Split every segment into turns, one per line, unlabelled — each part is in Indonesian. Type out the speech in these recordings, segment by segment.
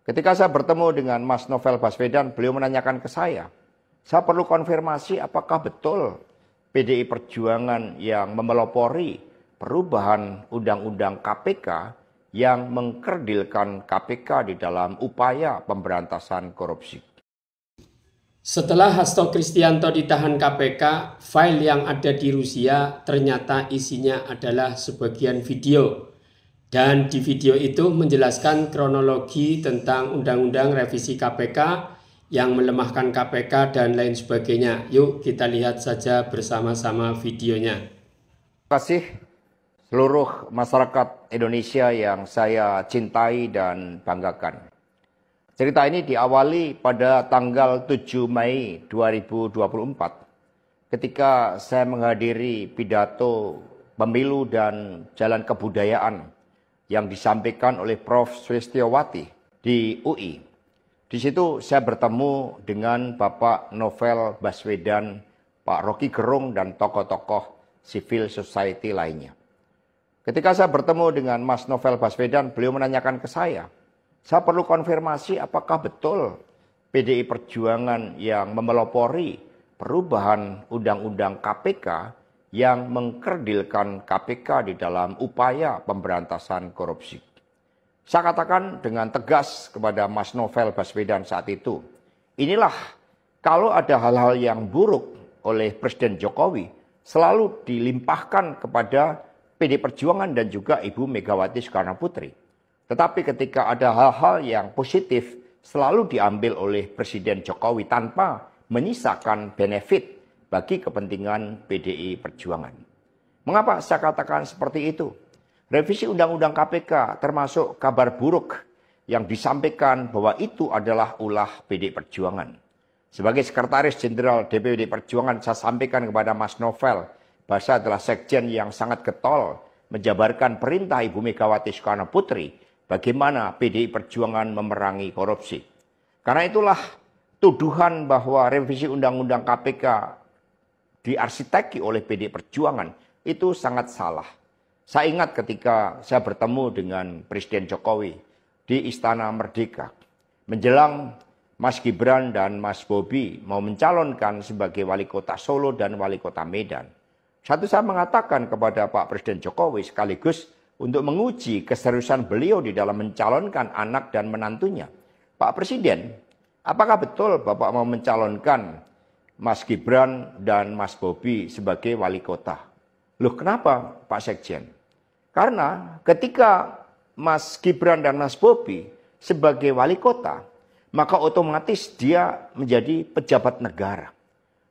Ketika saya bertemu dengan Mas Novel Baswedan, beliau menanyakan ke saya perlu konfirmasi apakah betul PDI Perjuangan yang memelopori perubahan Undang-Undang KPK yang mengkerdilkan KPK di dalam upaya pemberantasan korupsi.
Setelah Hasto Kristianto ditahan KPK, file yang ada di Rusia ternyata isinya adalah sebagian video. Dan di video itu menjelaskan kronologi tentang Undang-Undang Revisi KPK yang melemahkan KPK dan lain sebagainya. Yuk kita lihat saja bersama-sama videonya.
Terima kasih seluruh masyarakat Indonesia yang saya cintai dan banggakan. Cerita ini diawali pada tanggal 7 Mei 2024 ketika saya menghadiri pidato pemilu dan jalan kebudayaan yang disampaikan oleh Prof. Sulistyowati di UI. Di situ saya bertemu dengan Bapak Novel Baswedan, Pak Rocky Gerung, dan tokoh-tokoh civil society lainnya. Ketika saya bertemu dengan Mas Novel Baswedan, beliau menanyakan ke saya perlu konfirmasi apakah betul PDI Perjuangan yang memelopori perubahan Undang-Undang KPK yang mengkerdilkan KPK di dalam upaya pemberantasan korupsi. Saya katakan dengan tegas kepada Mas Novel Baswedan saat itu, inilah kalau ada hal-hal yang buruk oleh Presiden Jokowi selalu dilimpahkan kepada PDI Perjuangan dan juga Ibu Megawati Soekarno Putri. Tetapi ketika ada hal-hal yang positif selalu diambil oleh Presiden Jokowi tanpa menyisakan benefit bagi kepentingan PDI Perjuangan. Mengapa saya katakan seperti itu? Revisi Undang-Undang KPK termasuk kabar buruk yang disampaikan bahwa itu adalah ulah PDI Perjuangan. Sebagai Sekretaris Jenderal DPD Perjuangan, saya sampaikan kepada Mas Novel bahwa saya adalah sekjen yang sangat getol menjabarkan perintah Ibu Megawati Soekarno Putri bagaimana PDI Perjuangan memerangi korupsi. Karena itulah tuduhan bahwa revisi Undang-Undang KPK diarsiteki oleh PDI Perjuangan itu sangat salah. Saya ingat ketika saya bertemu dengan Presiden Jokowi di Istana Merdeka menjelang Mas Gibran dan Mas Bobi mau mencalonkan sebagai wali kota Solo dan wali kota Medan. Satu saya mengatakan kepada Pak Presiden Jokowi sekaligus untuk menguji keseriusan beliau di dalam mencalonkan anak dan menantunya. Pak Presiden, apakah betul Bapak mau mencalonkan Mas Gibran dan Mas Bobi sebagai wali kota? Loh kenapa Pak Sekjen? Karena ketika Mas Gibran dan Mas Bobi sebagai wali kota, maka otomatis dia menjadi pejabat negara.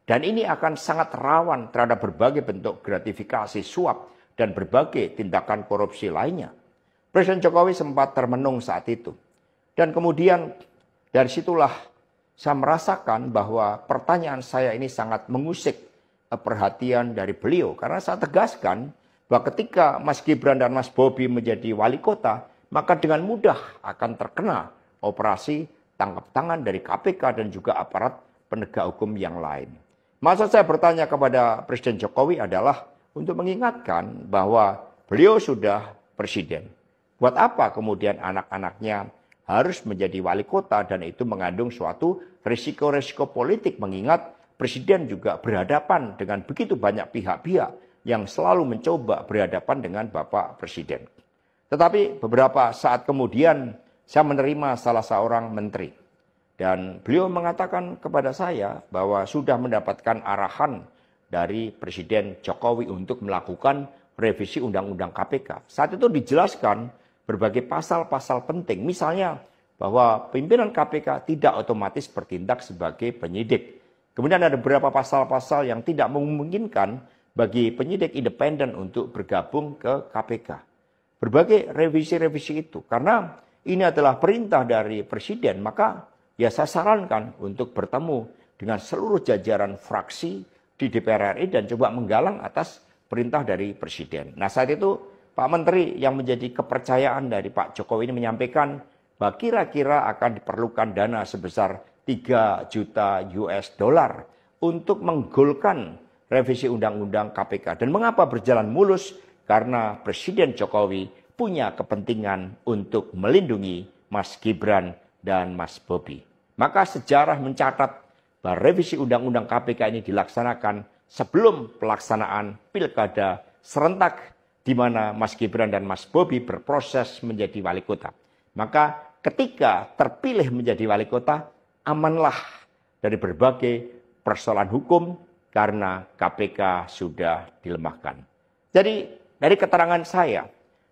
Dan ini akan sangat rawan terhadap berbagai bentuk gratifikasi, suap, dan berbagai tindakan korupsi lainnya. Presiden Jokowi sempat termenung saat itu. Dan kemudian dari situlah saya merasakan bahwa pertanyaan saya ini sangat mengusik perhatian dari beliau. Karena saya tegaskan bahwa ketika Mas Gibran dan Mas Bobi menjadi wali kota, maka dengan mudah akan terkena operasi tangkap tangan dari KPK dan juga aparat penegak hukum yang lain. Maksud saya bertanya kepada Presiden Jokowi adalah untuk mengingatkan bahwa beliau sudah presiden. Buat apa kemudian anak-anaknya harus menjadi wali kota dan itu mengandung suatu risiko-risiko politik mengingat presiden juga berhadapan dengan begitu banyak pihak-pihak yang selalu mencoba berhadapan dengan Bapak Presiden. Tetapi beberapa saat kemudian saya menerima salah seorang menteri. Dan beliau mengatakan kepada saya bahwa sudah mendapatkan arahan dari Presiden Jokowi untuk melakukan revisi Undang-Undang KPK. Saat itu dijelaskan berbagai pasal-pasal penting. Misalnya bahwa pimpinan KPK tidak otomatis bertindak sebagai penyidik. Kemudian ada beberapa pasal-pasal yang tidak memungkinkan bagi penyidik independen untuk bergabung ke KPK. Berbagai revisi-revisi itu. Karena ini adalah perintah dari Presiden, maka ya saya sarankan untuk bertemu dengan seluruh jajaran fraksi di DPR RI dan coba menggalang atas perintah dari Presiden. Nah saat itu Pak Menteri yang menjadi kepercayaan dari Pak Jokowi ini menyampaikan bahwa kira-kira akan diperlukan dana sebesar 3 juta US dollar untuk menggolkan revisi Undang-Undang KPK. Dan mengapa berjalan mulus? Karena Presiden Jokowi punya kepentingan untuk melindungi Mas Gibran dan Mas Bobi. Maka sejarah mencatat bahwa revisi Undang-Undang KPK ini dilaksanakan sebelum pelaksanaan pilkada serentak di mana Mas Gibran dan Mas Bobi berproses menjadi wali kota. Maka ketika terpilih menjadi wali kota, amanlah dari berbagai persoalan hukum karena KPK sudah dilemahkan. Jadi dari keterangan saya,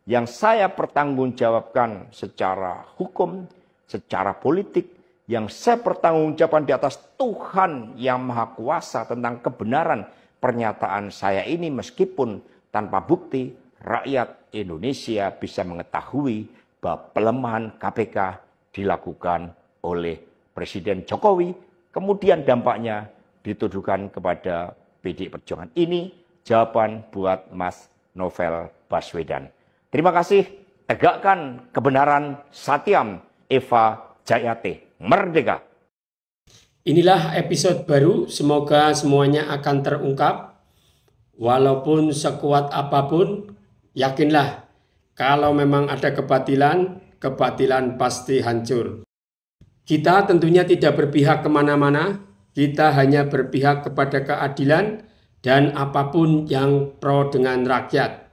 yang saya pertanggungjawabkan secara hukum, secara politik, yang saya pertanggungjawabkan di atas Tuhan yang Maha Kuasa tentang kebenaran pernyataan saya ini, meskipun tanpa bukti, rakyat Indonesia bisa mengetahui bahwa pelemahan KPK dilakukan oleh Presiden Jokowi, kemudian dampaknya dituduhkan kepada PDI Perjuangan. Ini jawaban buat Mas Novel Baswedan. Terima kasih, tegakkan kebenaran, Satyam Eva Jayate, merdeka.
Inilah episode baru, semoga semuanya akan terungkap. Walaupun sekuat apapun, yakinlah kalau memang ada kebatilan, kebatilan pasti hancur. Kita tentunya tidak berpihak kemana-mana, kita hanya berpihak kepada keadilan dan apapun yang pro dengan rakyat.